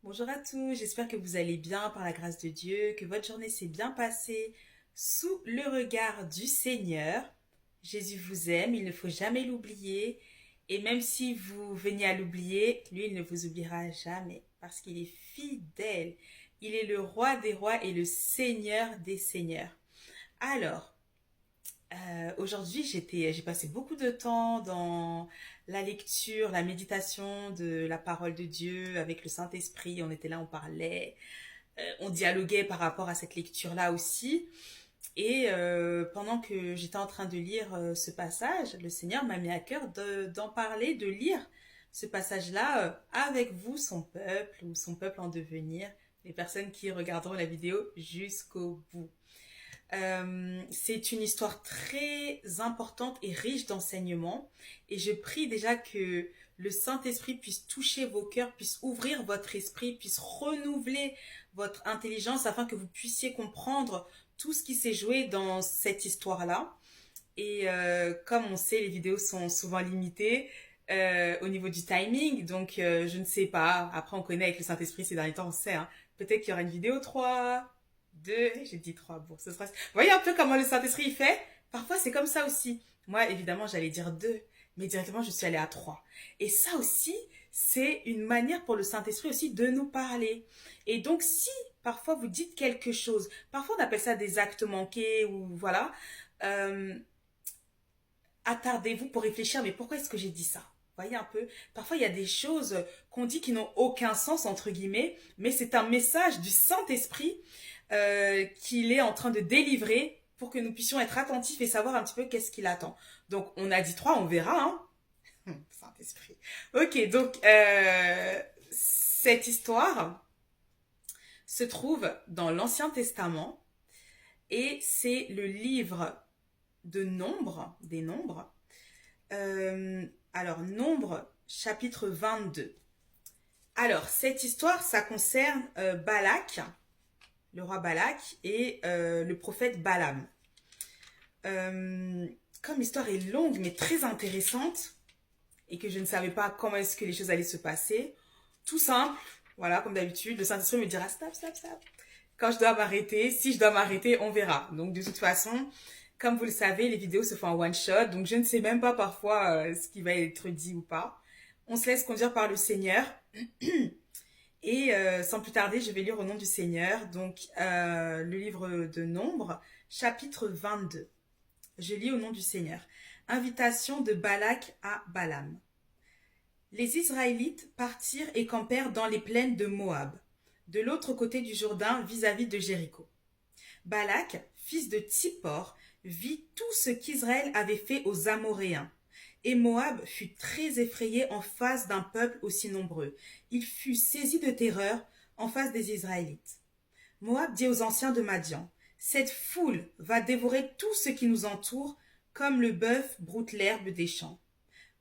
Bonjour à tous, j'espère que vous allez bien par la grâce de Dieu, que votre journée s'est bien passée sous le regard du Seigneur. Jésus vous aime, il ne faut jamais l'oublier. Et même si vous veniez à l'oublier, lui, il ne vous oubliera jamais parce qu'il est fidèle. Il est le roi des rois et le Seigneur des seigneurs. Alors, aujourd'hui, j'ai passé beaucoup de temps dans la lecture, la méditation de la parole de Dieu avec le Saint-Esprit. On était là, on parlait, on dialoguait par rapport à cette lecture-là aussi. Et pendant que j'étais en train de lire ce passage, le Seigneur m'a mis à cœur d'en parler, de lire ce passage-là avec vous, son peuple, ou son peuple en devenir, les personnes qui regarderont la vidéo jusqu'au bout. C'est une histoire très importante et riche d'enseignements. Et je prie déjà que le Saint-Esprit puisse toucher vos cœurs, puisse ouvrir votre esprit, puisse renouveler votre intelligence afin que vous puissiez comprendre tout ce qui s'est joué dans cette histoire-là. Et comme on sait, les vidéos sont souvent limitées au niveau du timing. Donc, je ne sais pas. Après, on connaît avec le Saint-Esprit ces derniers temps, on sait. Hein. Peut-être qu'il y aura une vidéo 3, 2. J'ai dit 3. Bon, ce sera... Vous voyez un peu comment le Saint-Esprit il fait. Parfois, c'est comme ça aussi. Moi, évidemment, j'allais dire 2. Mais directement, je suis allée à 3. Et ça aussi, c'est une manière pour le Saint-Esprit aussi de nous parler. Et donc, si parfois vous dites quelque chose, parfois on appelle ça des actes manqués ou voilà, euh, attardez-vous pour réfléchir, mais pourquoi est-ce que j'ai dit ça? Voyez un peu, parfois il y a des choses qu'on dit qui n'ont aucun sens, entre guillemets, mais c'est un message du Saint-Esprit qu'il est en train de délivrer pour que nous puissions être attentifs et savoir un petit peu qu'est-ce qu'il attend. Donc on a dit 3, on verra, hein. Saint-Esprit. Ok, donc cette histoire se trouve dans l'Ancien Testament et c'est le livre de Nombres, des Nombres. Alors, Nombres, chapitre 22. Alors, cette histoire, ça concerne Balak, le roi Balak, et le prophète Balaam. Comme l'histoire est longue, mais très intéressante, et que je ne savais pas comment est-ce que les choses allaient se passer, tout simple, voilà, comme d'habitude, le Saint-Esprit me dira stop, stop, stop. Quand je dois m'arrêter, si je dois m'arrêter, on verra. Donc, de toute façon, comme vous le savez, les vidéos se font en one shot, donc je ne sais même pas parfois ce qui va être dit ou pas. On se laisse conduire par le Seigneur. Et sans plus tarder, je vais lire au nom du Seigneur, donc le livre de Nombres, chapitre 22. Je lis au nom du Seigneur. Invitation de Balak à Balaam. Les Israélites partirent et campèrent dans les plaines de Moab, de l'autre côté du Jourdain vis-à-vis de Jéricho. Balak, fils de Tsippor, vit tout ce qu'Israël avait fait aux Amoréens. Et Moab fut très effrayé en face d'un peuple aussi nombreux. Il fut saisi de terreur en face des Israélites. Moab dit aux anciens de Madian, « Cette foule va dévorer tout ce qui nous entoure, comme le bœuf broute l'herbe des champs. »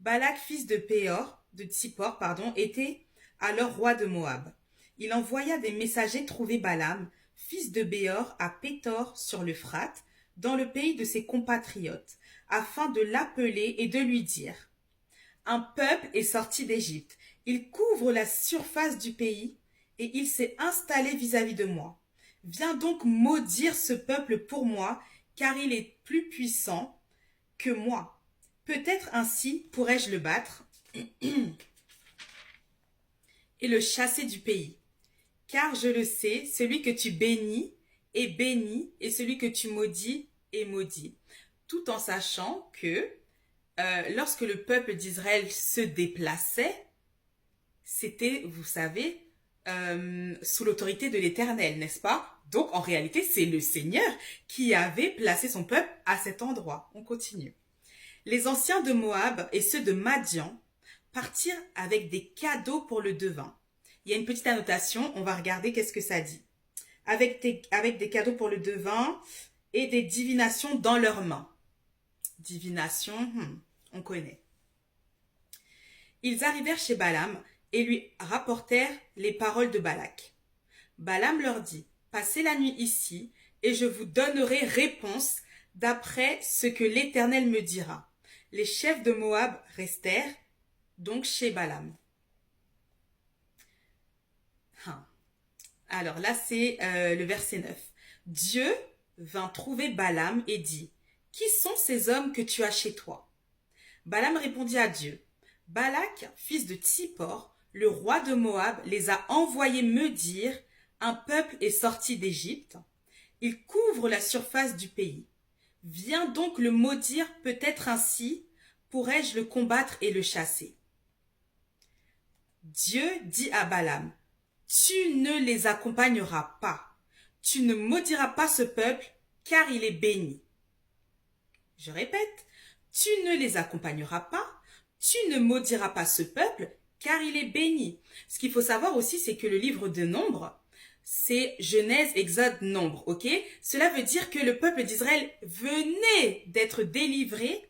Balak, fils de Tsippor, était alors roi de Moab. Il envoya des messagers trouver Balaam, fils de Béor, à Pétor sur l'Euphrate, dans le pays de ses compatriotes, afin de l'appeler et de lui dire « Un peuple est sorti d'Égypte, il couvre la surface du pays, et il s'est installé vis-à-vis de moi. Viens donc maudire ce peuple pour moi, car il est plus puissant que moi. Peut-être ainsi pourrais-je le battre et le chasser du pays. Car je le sais, celui que tu bénis est béni, et celui que tu maudis est maudit. » Tout en sachant que lorsque le peuple d'Israël se déplaçait, c'était, vous savez, sous l'autorité de l'Éternel, n'est-ce pas? Donc en réalité, c'est le Seigneur qui avait placé son peuple à cet endroit. On continue. Les anciens de Moab et ceux de Madian partirent avec des cadeaux pour le devin. Il y a une petite annotation, on va regarder qu'est-ce que ça dit. Avec des cadeaux pour le devin et des divinations dans leurs mains. Divination, on connaît. Ils arrivèrent chez Balaam et lui rapportèrent les paroles de Balak. Balaam leur dit, « Passez la nuit ici, et je vous donnerai réponse d'après ce que l'Éternel me dira. » Les chefs de Moab restèrent donc chez Balaam. Hein. Alors là, c'est le verset 9. Dieu vint trouver Balaam et dit, qui sont ces hommes que tu as chez toi? Balaam répondit à Dieu, Balak, fils de Tsippor, le roi de Moab, les a envoyés me dire, un peuple est sorti d'Égypte. Il couvre la surface du pays. Viens donc le maudire peut-être ainsi, pourrais-je le combattre et le chasser? Dieu dit à Balaam, tu ne les accompagneras pas. Tu ne maudiras pas ce peuple, car il est béni. Je répète, tu ne les accompagneras pas. Tu ne maudiras pas ce peuple, car il est béni. Ce qu'il faut savoir aussi, c'est que le livre de Nombres, c'est Genèse, Exode, Nombre, ok? Cela veut dire que le peuple d'Israël venait d'être délivré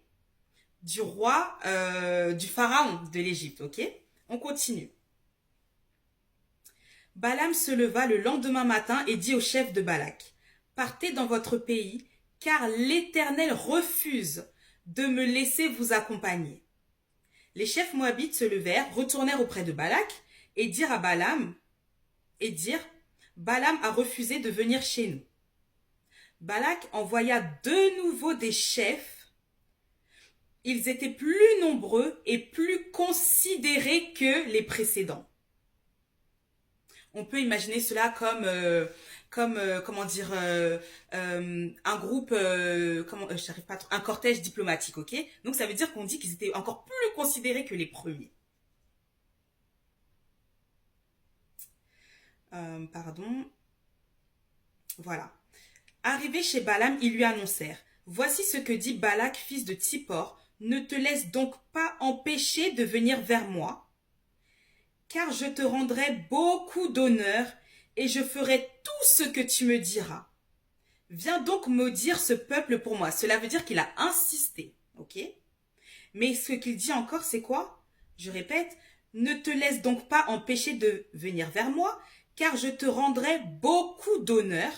du roi, du pharaon de l'Égypte, ok? On continue. Balaam se leva le lendemain matin et dit au chef de Balak, partez dans votre pays, car l'Éternel refuse de me laisser vous accompagner. Les chefs moabites se levèrent, retournèrent auprès de Balak et dirent à Balaam, Balaam a refusé de venir chez nous. Balak envoya de nouveau des chefs. Ils étaient plus nombreux et plus considérés que les précédents. On peut imaginer cela comme un groupe, j'arrive pas un cortège diplomatique, ok? Donc ça veut dire qu'on dit qu'ils étaient encore plus considérés que les premiers. Pardon. Voilà. Arrivés chez Balaam, ils lui annoncèrent, voici ce que dit Balak, fils de Tsippor, ne te laisse donc pas empêcher de venir vers moi, car je te rendrai beaucoup d'honneur et je ferai tout ce que tu me diras. Viens donc maudire ce peuple pour moi. Cela veut dire qu'il a insisté, ok? Mais ce qu'il dit encore, c'est quoi? Je répète, ne te laisse donc pas empêcher de venir vers moi, car je te rendrai beaucoup d'honneur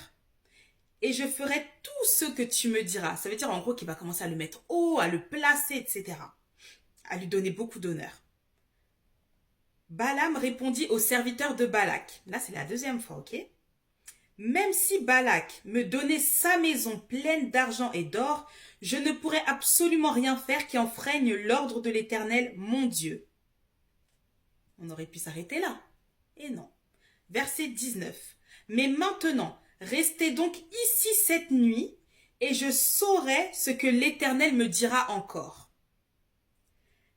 et je ferai tout ce que tu me diras. Ça veut dire en gros qu'il va commencer à le mettre haut, à le placer, etc. À lui donner beaucoup d'honneur. Balaam répondit au serviteur de Balak. Là, c'est la deuxième fois, ok? Même si Balak me donnait sa maison pleine d'argent et d'or, je ne pourrais absolument rien faire qui enfreigne l'ordre de l'Éternel, mon Dieu. On aurait pu s'arrêter là. Et non. Verset 19. Mais maintenant, restez donc ici cette nuit, et je saurai ce que l'Éternel me dira encore.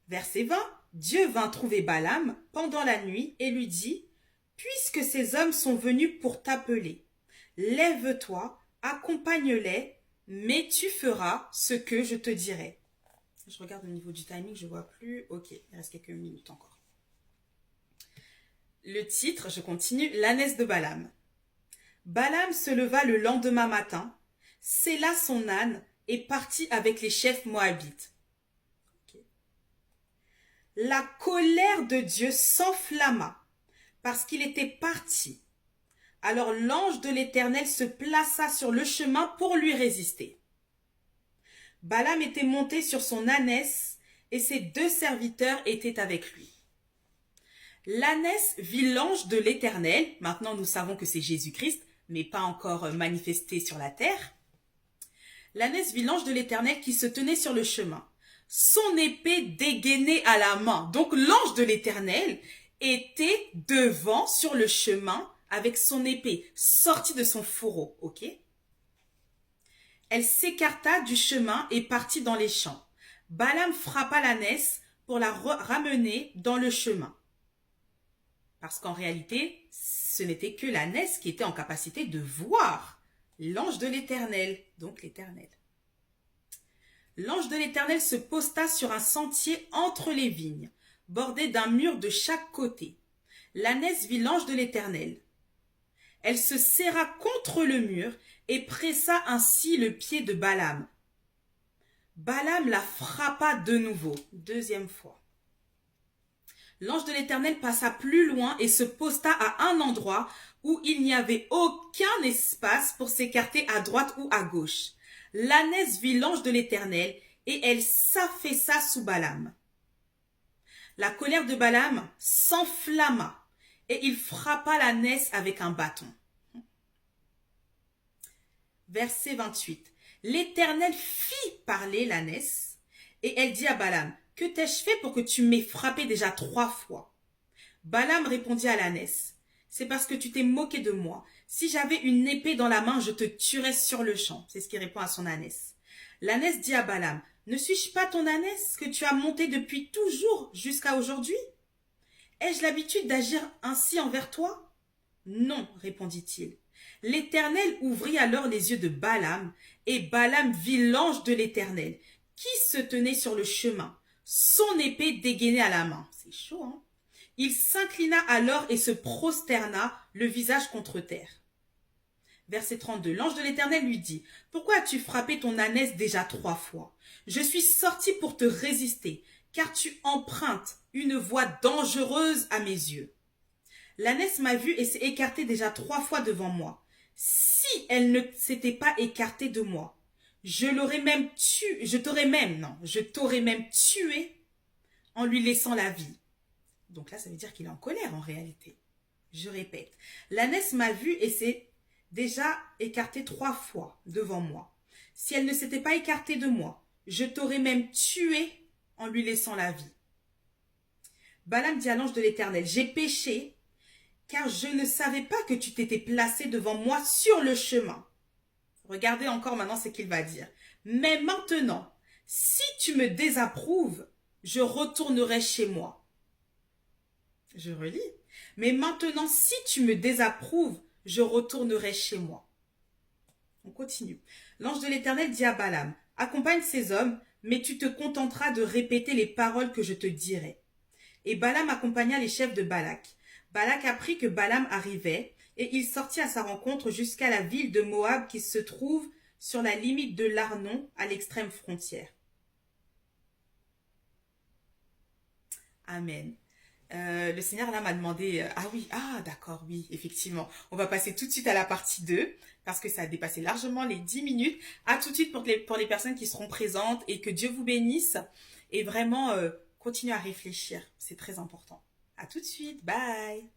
Verset 20. Dieu vint trouver Balaam pendant la nuit et lui dit, puisque ces hommes sont venus pour t'appeler, lève-toi, accompagne-les, mais tu feras ce que je te dirai. Je regarde au niveau du timing, je ne vois plus. Ok, il reste quelques minutes encore. Le titre, je continue, l'ânesse de Balaam. Balaam se leva le lendemain matin, sella son âne et partit avec les chefs moabites. La colère de Dieu s'enflamma parce qu'il était parti. Alors l'ange de l'Éternel se plaça sur le chemin pour lui résister. Balaam était monté sur son ânesse et ses deux serviteurs étaient avec lui. L'ânesse vit l'ange de l'Éternel, maintenant nous savons que c'est Jésus-Christ, mais pas encore manifesté sur la terre. L'ânesse vit l'ange de l'Éternel qui se tenait sur le chemin, son épée dégainée à la main. Donc l'ange de l'Éternel était devant sur le chemin avec son épée, sortie de son fourreau, ok? Elle s'écarta du chemin et partit dans les champs. Balaam frappa l'ânesse pour la ramener dans le chemin. Parce qu'en réalité, ce n'était que l'ânesse qui était en capacité de voir l'ange de l'Éternel, donc l'Éternel. L'ange de l'Éternel se posta sur un sentier entre les vignes, bordé d'un mur de chaque côté. L'ânesse vit l'ange de l'Éternel. Elle se serra contre le mur et pressa ainsi le pied de Balaam. Balaam la frappa de nouveau, deuxième fois. L'ange de l'Éternel passa plus loin et se posta à un endroit où il n'y avait aucun espace pour s'écarter à droite ou à gauche. L'ânesse vit l'ange de l'Éternel et elle s'affaissa sous Balaam. La colère de Balaam s'enflamma et il frappa l'ânesse avec un bâton. Verset 28. L'Éternel fit parler l'ânesse, et elle dit à Balaam, « Que t'ai-je fait pour que tu m'aies frappé déjà 3 fois ?» Balaam répondit à l'ânesse, « C'est parce que tu t'es moqué de moi. Si j'avais une épée dans la main, je te tuerais sur le champ. » C'est ce qu'il répond à son ânesse. L'ânesse dit à Balaam, « Ne suis-je pas ton ânesse que tu as montée depuis toujours jusqu'à aujourd'hui? Ai-je l'habitude d'agir ainsi envers toi? » Non, répondit-il. L'Éternel ouvrit alors les yeux de Balaam, et Balaam vit l'ange de l'Éternel, qui se tenait sur le chemin, son épée dégainée à la main. C'est chaud, hein? Il s'inclina alors et se prosterna, le visage contre terre. Verset 32. L'ange de l'Éternel lui dit, « Pourquoi as-tu frappé ton ânesse déjà 3 fois? Je suis sorti pour te résister, car tu empruntes une voie dangereuse à mes yeux. L'ânesse m'a vu et s'est écartée déjà 3 fois devant moi. Si elle ne s'était pas écartée de moi, je t'aurais même tué en lui laissant la vie. » Donc là, ça veut dire qu'il est en colère en réalité. Je répète, l'ânesse m'a vu et s'est déjà écartée 3 fois devant moi. Si elle ne s'était pas écartée de moi, je t'aurais même tué en lui laissant la vie. Balaam dit à l'ange de l'Éternel, « J'ai péché, car je ne savais pas que tu t'étais placé devant moi sur le chemin. » Regardez encore maintenant ce qu'il va dire. « Mais maintenant, si tu me désapprouves, je retournerai chez moi. » Je relis. « Mais maintenant, si tu me désapprouves, je retournerai chez moi. » On continue. L'ange de l'Éternel dit à Balaam, « Accompagne ces hommes, mais tu te contenteras de répéter les paroles que je te dirai. » Et Balaam accompagna les chefs de Balak. Balak apprit que Balaam arrivait, et il sortit à sa rencontre jusqu'à la ville de Moab qui se trouve sur la limite de l'Arnon, à l'extrême frontière. Amen. Le Seigneur là m'a demandé, d'accord, oui, effectivement. On va passer tout de suite à la partie 2, parce que ça a dépassé largement les 10 minutes. À tout de suite pour les personnes qui seront présentes, et que Dieu vous bénisse. Et vraiment, continuez à réfléchir, c'est très important. À tout de suite, bye.